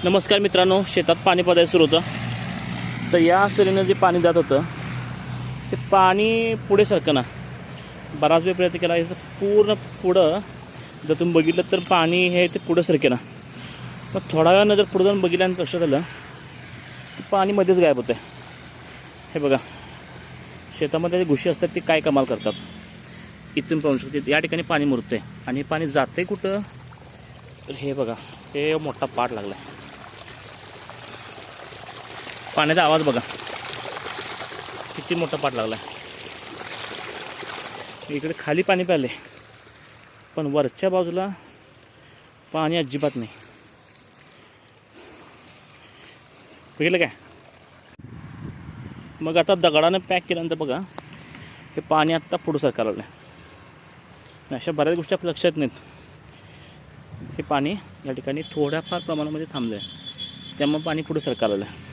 नमस्कार मित्रांनो, शेतात पाणी पडायला सुरू होतं. तर या सरीनं जे पाणी जात होतं ते पाणी पुढे सरकं ना. बराच वेळ प्रयत्न केला, याचं पूर्ण पुढं जर तुम्ही बघितलं तर पाणी हे ते पुढं सरके ना. मग थोडा वेळानं जर पुढं जाऊन बघितल्यानं लक्षात आलं की पाणी मध्येच गायब होतं. हे बघा, शेतामध्ये जे घुशी असतात ते काय कमाल करतात. इथून पाहू शकते या ठिकाणी पाणी मुरतं आहे आणि हे पाणी जातं आहे कुठं, तर हे बघा, हे मोठा पाट लागला आहे. पाण्याचा आवाज बघा किती मोठा पाट लागला आहे. इकडे खाली पाणी प्याले पण वरच्या बाजूला पाणी अजिबात नाही. बघितलं काय? मग आता दगडानं पॅक केल्यानंतर बघा हे पाणी आत्ता पुढं सरकायला लागलं आहे. अशा बऱ्याच गोष्टी आपल्या लक्षात नाहीत. हे पाणी या ठिकाणी थोड्याफार प्रमाणामध्ये थांबलं आहे, त्यामुळे पाणी पुढं सरकायला लागलं आहे.